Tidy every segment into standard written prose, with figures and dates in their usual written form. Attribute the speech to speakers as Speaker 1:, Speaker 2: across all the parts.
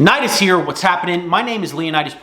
Speaker 1: Leonidas here, what's happening? My name is Leonidas,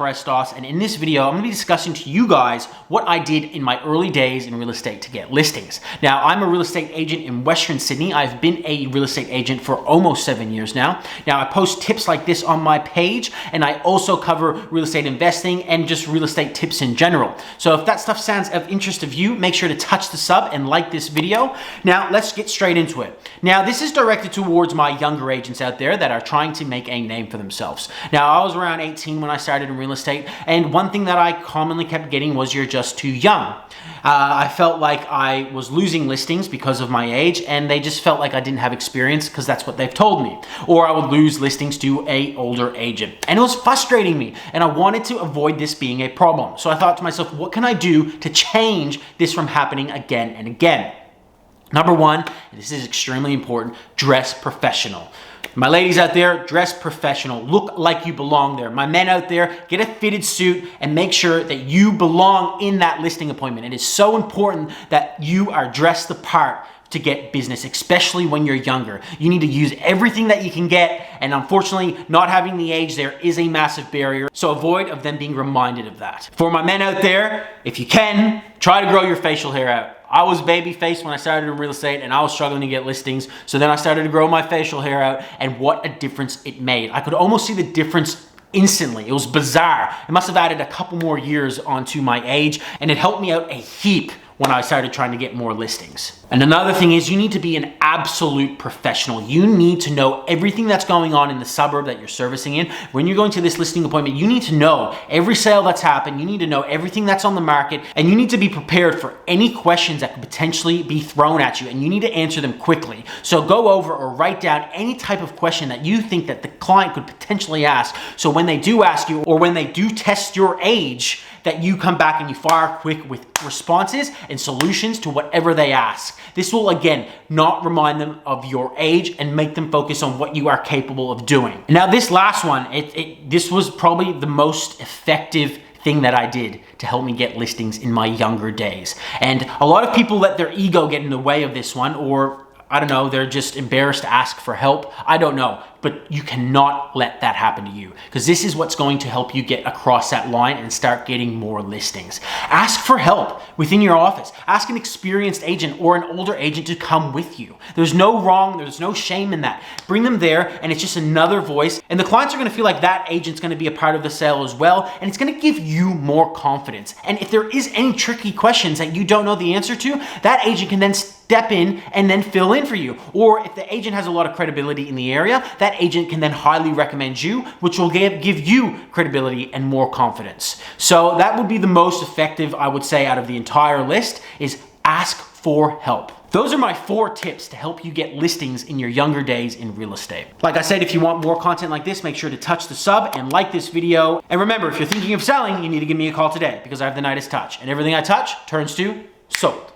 Speaker 1: and in this video, I'm going to be discussing to you guys what I did in my early days in real estate to get listings. Now, I'm a real estate agent in Western Sydney. I've been a real estate agent for almost 7 years now. Now, I post tips like this on my page, and I also cover real estate investing and just real estate tips in general. So if that stuff sounds of interest of you, make sure to touch the sub and like this video. Now, let's get straight into it. Now, this is directed towards my younger agents out there that are trying to make a name for themselves. Now, I was around 18 when I started in real estate, and one thing that I commonly kept getting was you're just too young. I felt like I was losing listings because of my age, and they just felt like I didn't have experience because that's what they've told me. Or I would lose listings to an older agent. And it was frustrating me, and I wanted to avoid this being a problem. So I thought to myself, what can I do to change this from happening again and again? Number one, and this is extremely important, dress professional. My ladies out there, dress professional. Look like you belong there. My men out there, get a fitted suit and make sure that you belong in that listing appointment. It is so important that you are dressed the part to get business, especially when you're younger. You need to use everything that you can get, and unfortunately, not having the age there is a massive barrier, so avoid of them being reminded of that. For my men out there, if you can, try to grow your facial hair out. I was baby-faced when I started in real estate, and I was struggling to get listings, so then I started to grow my facial hair out, and what a difference it made. I could almost see the difference instantly. It was bizarre. It must have added a couple more years onto my age, and it helped me out a heap when I started trying to get more listings. And another thing is you need to be an absolute professional. You need to know everything that's going on in the suburb that you're servicing in. When you're going to this listing appointment, you need to know every sale that's happened. You need to know everything that's on the market, and you need to be prepared for any questions that could potentially be thrown at you, and you need to answer them quickly. So go over or write down any type of question that you think that the client could potentially ask. So when they do ask you, or when they do test your age, that you come back and you fire quick with responses and solutions to whatever they ask. This will, again, not remind them of your age and make them focus on what you are capable of doing. Now, this last one, this was probably the most effective thing that I did to help me get listings in my younger days. And a lot of people let their ego get in the way of this one, or I don't know, they're just embarrassed to ask for help. I don't know, but you cannot let that happen to you, because this is what's going to help you get across that line and start getting more listings. Ask for help within your office. Ask an experienced agent or an older agent to come with you. There's no wrong, there's no shame in that. Bring them there, and it's just another voice, and the clients are gonna feel like that agent's gonna be a part of the sale as well, and it's gonna give you more confidence. And if there is any tricky questions that you don't know the answer to, that agent can then step in and then fill in for you. Or if the agent has a lot of credibility in the area, that agent can then highly recommend you, which will give you credibility and more confidence. So that would be the most effective, I would say, out of the entire list, is ask for help. Those are my 4 tips to help you get listings in your younger days in real estate. Like I said, if you want more content like this, make sure to touch the sub and like this video. And remember, if you're thinking of selling, you need to give me a call today, because I have the Leonidas touch, and everything I touch turns to sold.